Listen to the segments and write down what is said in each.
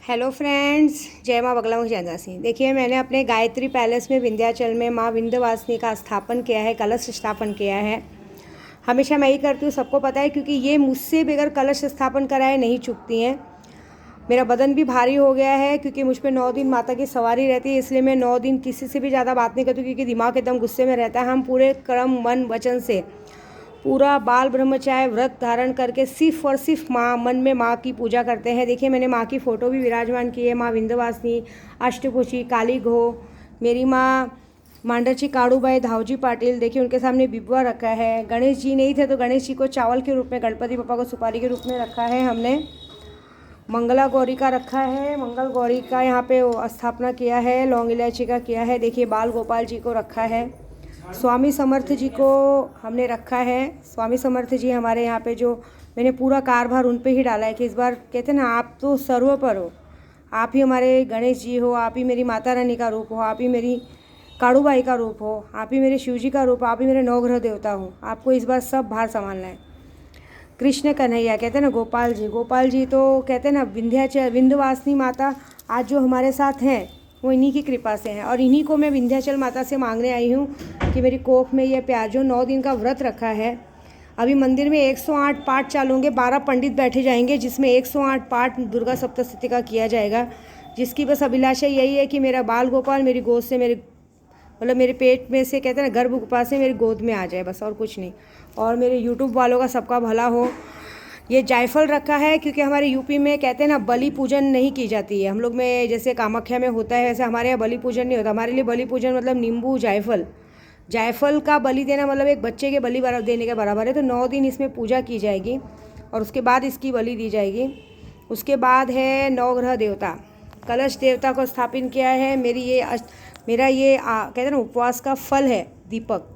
Hello friends, जय माँ बगला मुखी सिंह। देखिए, मैंने अपने गायत्री पैलेस में विंध्याचल में माँ विंध्यवासिनी का स्थापन किया है, कलश स्थापन किया है। हमेशा मैं ही करती हूँ, सबको पता है, क्योंकि ये मुझसे बगैर कलश स्थापन कराए नहीं चुकती हैं। मेरा बदन भी भारी हो गया है क्योंकि मुझ पर 9 दिन माता की सवारी रहती है, इसलिए मैं 9 दिन किसी से भी ज़्यादा बात नहीं करती हूँ, क्योंकि दिमाग एकदम गुस्से में रहता है। हम पूरे कर्म मन वचन से पूरा बाल ब्रह्मचार्य व्रत धारण करके सिर्फ और सिर्फ माँ मन में माँ की पूजा करते हैं। देखिए, मैंने माँ की फ़ोटो भी विराजमान की है। माँ विंध्यवासिनी, अष्टभुजी, काली घो, मेरी माँ मांडरची काड़ूबाई धावजी पाटिल। देखिए, उनके सामने बिबवा रखा है। गणेश जी नहीं थे तो गणेश जी को चावल के रूप में, गणपति पापा को सुपारी के रूप में रखा है हमने। मंगला गौरी का रखा है, मंगल गौरी का यहाँ पे स्थापना किया है। लौंग इलायची का किया है। देखिए, बाल गोपाल जी को रखा है। स्वामी समर्थ जी को हमने रखा है। स्वामी समर्थ जी हमारे यहाँ पे, जो मैंने पूरा कारभार उन पे ही डाला है कि इस बार कहते हैं ना, आप तो सर्वपर हो, आप ही हमारे गणेश जी हो, आप ही मेरी माता रानी का रूप हो, आप ही मेरी काड़ूबाई का रूप हो, आप ही मेरे शिव जी का रूप, आप ही मेरे नवग्रह देवता हो। आपको इस बार सब भार संभालना है। कृष्ण कन्हैया, कहते हैं ना गोपाल जी तो कहते हैं ना विंध्यवासिनी माता आज जो हमारे साथ हैं वो इन्हीं की कृपा से हैं। और इन्हीं को मैं विंध्याचल माता से मांगने आई हूँ कि मेरी कोख में ये प्यार, जो 9 दिन का व्रत रखा है। अभी मंदिर में 108 पाठ चालू होंगे, 12 पंडित बैठे जाएंगे, जिसमें 108 पाठ दुर्गा सप्तशती का किया जाएगा। जिसकी बस अभिलाषा यही है कि मेरा बाल गोपाल मेरी गोद से, मेरे पेट में से, कहते हैं ना गर्भ गोपाल से मेरी गोद में आ जाए, बस और कुछ नहीं। और मेरे यूट्यूब वालों का सबका भला हो। ये जायफल रखा है क्योंकि हमारे यूपी में कहते हैं ना, बलि पूजन नहीं की जाती है। हम लोग में जैसे कामाख्या में होता है, वैसे हमारे यहाँ बलि पूजन नहीं होता। हमारे लिए बलि पूजन मतलब नींबू जायफल का बलि देना, मतलब एक बच्चे के बलि देने के बराबर है। तो 9 दिन इसमें पूजा की जाएगी और उसके बाद इसकी बलि दी जाएगी। उसके बाद है नवग्रह देवता, कलश देवता को स्थापित किया है। मेरा ये कहते हैं ना, उपवास का फल है दीपक।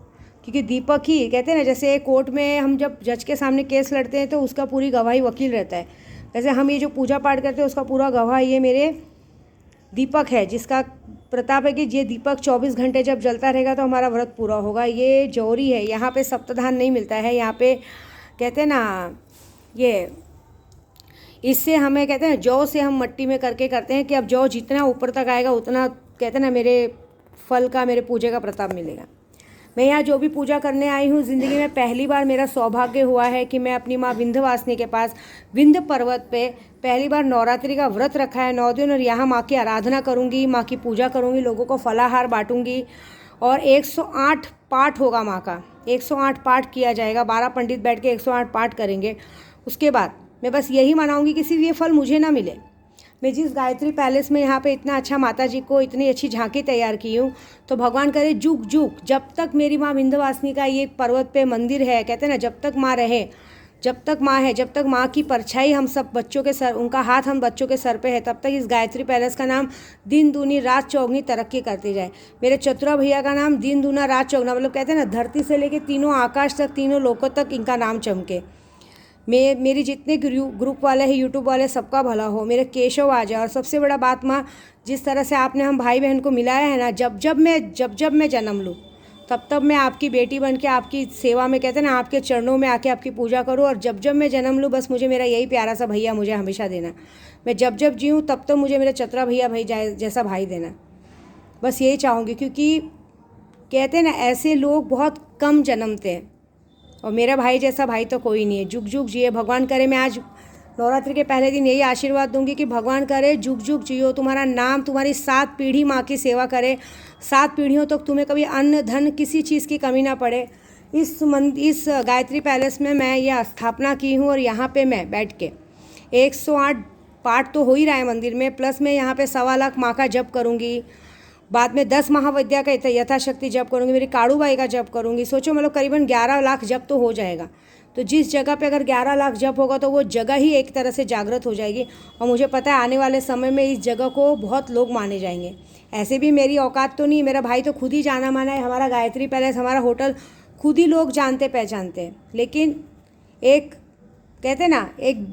क्योंकि दीपक ही, कहते हैं ना, जैसे कोर्ट में हम जब जज के सामने केस लड़ते हैं तो उसका पूरी गवाही वकील रहता है, वैसे हम ये जो पूजा पाठ करते हैं उसका पूरा गवाह ये मेरे दीपक है, जिसका प्रताप है कि ये दीपक 24 घंटे जब जलता रहेगा तो हमारा व्रत पूरा होगा। ये जौहरी है, यहाँ पे सप्तधान नहीं मिलता है। यहाँ पे कहते हैं ना, ये इससे हमें, कहते हैं जौ से हम मट्टी में करके करते हैं कि अब जौ जितना ऊपर तक आएगा उतना, कहते हैं ना, मेरे फल का, मेरे पूजा का प्रताप मिलेगा। मैं यहाँ जो भी पूजा करने आई हूँ, ज़िंदगी में पहली बार मेरा सौभाग्य हुआ है कि मैं अपनी माँ विंध्यवासिनी के पास विंध्य पर्वत पे पहली बार नवरात्रि का व्रत रखा है 9 दिन, और यहाँ माँ की आराधना करूँगी, माँ की पूजा करूँगी, लोगों को फलाहार बांटूँगी। और 108 पाठ होगा माँ का, 108 पाठ किया जाएगा। 12 पंडित बैठ के 108 पाठ करेंगे। उसके बाद मैं बस यही मनाऊँगी कि सिर्फ ये फल मुझे ना मिले। मैं जिस गायत्री पैलेस में यहाँ पे इतना अच्छा माता जी को इतनी अच्छी झांकी तैयार की हूँ, तो भगवान करे जुग जुग जब तक मेरी माँ विंध्यवासिनी का ये पर्वत पे मंदिर है, कहते हैं ना, जब तक माँ रहे, जब तक माँ है, जब तक माँ की परछाई हम सब बच्चों के सर, उनका हाथ हम बच्चों के सर पे है, तब तक इस गायत्री पैलेस का नाम दिन दूनी रात चौगनी तरक्की करती जाए। मेरे चतुरा भैया का नाम दिन दूना रात चौगना, मतलब कहते हैं ना, धरती से लेके तीनों आकाश तक, तीनों लोकों तक इनका नाम चमके। मेरी जितने ग्रुप वाले हैं, यूट्यूब वाले, सबका भला हो। मेरे केशव आ जाए। और सबसे बड़ा बात, माँ जिस तरह से आपने हम भाई बहन को मिलाया है ना, जब जब मैं जन्म लूँ तब मैं आपकी बेटी बन के आपकी सेवा में, कहते हैं ना, आपके चरणों में आके आपकी पूजा करूँ। और जब मैं जन्म लूँ, बस मुझे मेरा यही प्यारा सा भैया मुझे हमेशा देना। मैं जब जीऊँ तब मुझे मेरा चतरा भैया जैसा भाई देना, बस यही चाहूँगी। क्योंकि कहते हैं ना, ऐसे लोग बहुत कम जन्मते हैं, और मेरा भाई जैसा भाई तो कोई नहीं है। जुग जुग जिए। भगवान करे, मैं आज नवरात्रि के पहले दिन यही आशीर्वाद दूंगी कि भगवान करे जुग जुग जियो, तुम्हारा नाम, तुम्हारी 7 पीढ़ी माँ की सेवा करे, 7 पीढ़ियों तक तुम्हें कभी अन्न धन किसी चीज़ की कमी ना पड़े। इस गायत्री पैलेस में मैं ये स्थापना की हूँ, और यहाँ पे मैं बैठ के 108 पाठ तो हो ही रहा है मंदिर में, प्लस मैं यहाँ पे 1.25 लाख माँ का जप करूँगी। बाद में 10 महाविद्या का यथाशक्ति जप करूँगी, मेरी काड़ूबाई का जप करूँगी। सोचो, मतलब करीबन 11 लाख जप तो हो जाएगा। तो जिस जगह पे अगर 11 लाख जप होगा तो वो जगह ही एक तरह से जागृत हो जाएगी। और मुझे पता है आने वाले समय में इस जगह को बहुत लोग माने जाएंगे। ऐसे भी मेरी औकात तो नहीं, मेरा भाई तो खुद ही जाना माना है। हमारा गायत्री पैलेस, हमारा होटल खुद ही लोग जानते पहचानते हैं। लेकिन एक, कहते हैं ना, एक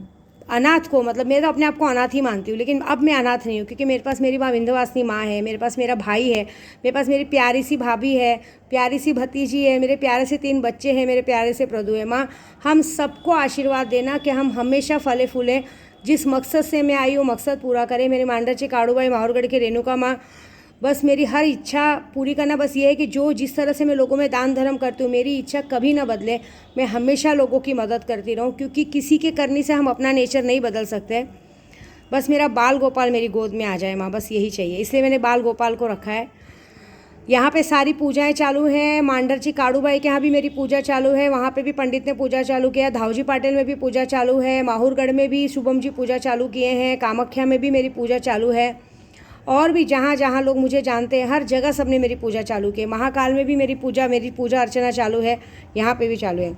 अनाथ को, मतलब मैं तो अपने आप को अनाथ ही मानती हूँ, लेकिन अब मैं अनाथ नहीं हूँ, क्योंकि मेरे पास मेरी माँ विंध्यवासिनी माँ है, मेरे पास मेरा भाई है, मेरे पास मेरी प्यारी सी भाभी है, प्यारी सी भतीजी है, मेरे प्यारे से 3 बच्चे हैं, मेरे प्यारे से प्रदू है। माँ, हम सबको आशीर्वाद देना कि हम हमेशा फले फूलें, जिस मकसद से मैं आई हूँ मकसद पूरा करे। मेरे मांडरची काड़ूबाई माहौरगढ़ के रेणुका माँ, बस मेरी हर इच्छा पूरी करना बस ये है कि जो जिस तरह से मैं लोगों में दान धर्म करती हूँ, मेरी इच्छा कभी ना बदले। मैं हमेशा लोगों की मदद करती रहूँ, क्योंकि किसी के करने से हम अपना नेचर नहीं बदल सकते। बस मेरा बाल गोपाल मेरी गोद में आ जाए माँ, बस यही चाहिए, इसलिए मैंने बाल गोपाल को रखा है। यहाँ पे सारी पूजाएं चालू हैं। मांडरची काड़ूबाई के यहाँ भी मेरी पूजा चालू है, वहाँ पे भी पंडित ने पूजा चालू किया। धावजी पाटिल में भी पूजा चालू है। माहौरगढ़ में भी शुभम जी पूजा चालू किए हैं। कामाख्या में भी मेरी पूजा चालू है। और भी जहाँ जहाँ लोग मुझे जानते हैं हर जगह सबने मेरी पूजा चालू की है। महाकाल में भी मेरी पूजा अर्चना चालू है, यहाँ पे भी चालू है।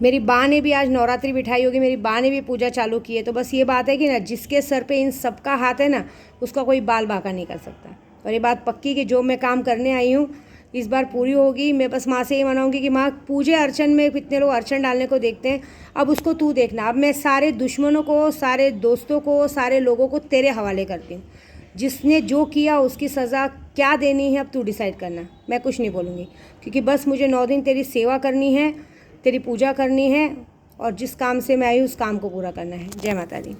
मेरी बा ने भी आज नवरात्रि बिठाई होगी, मेरी बा ने भी पूजा चालू की है। तो बस ये बात है कि ना, जिसके सर पे इन सबका हाथ है ना, उसका कोई बाल बांका नहीं कर सकता। और ये बात पक्की कि जो मैं काम करने आई हूँ इस बार पूरी होगी। मैं बस माँ से ये मनाऊँगी कि माँ, पूजे अर्चन में कितने लोग अर्चन डालने को देखते हैं, अब उसको तू देखना। अब मैं सारे दुश्मनों को, सारे दोस्तों को, सारे लोगों को तेरे हवाले करती हूँ। जिसने जो किया उसकी सज़ा क्या देनी है अब तू डिसाइड करना, मैं कुछ नहीं बोलूँगी। क्योंकि बस मुझे 9 दिन तेरी सेवा करनी है, तेरी पूजा करनी है, और जिस काम से मैं आई हूँ उस काम को पूरा करना है। जय माता दी।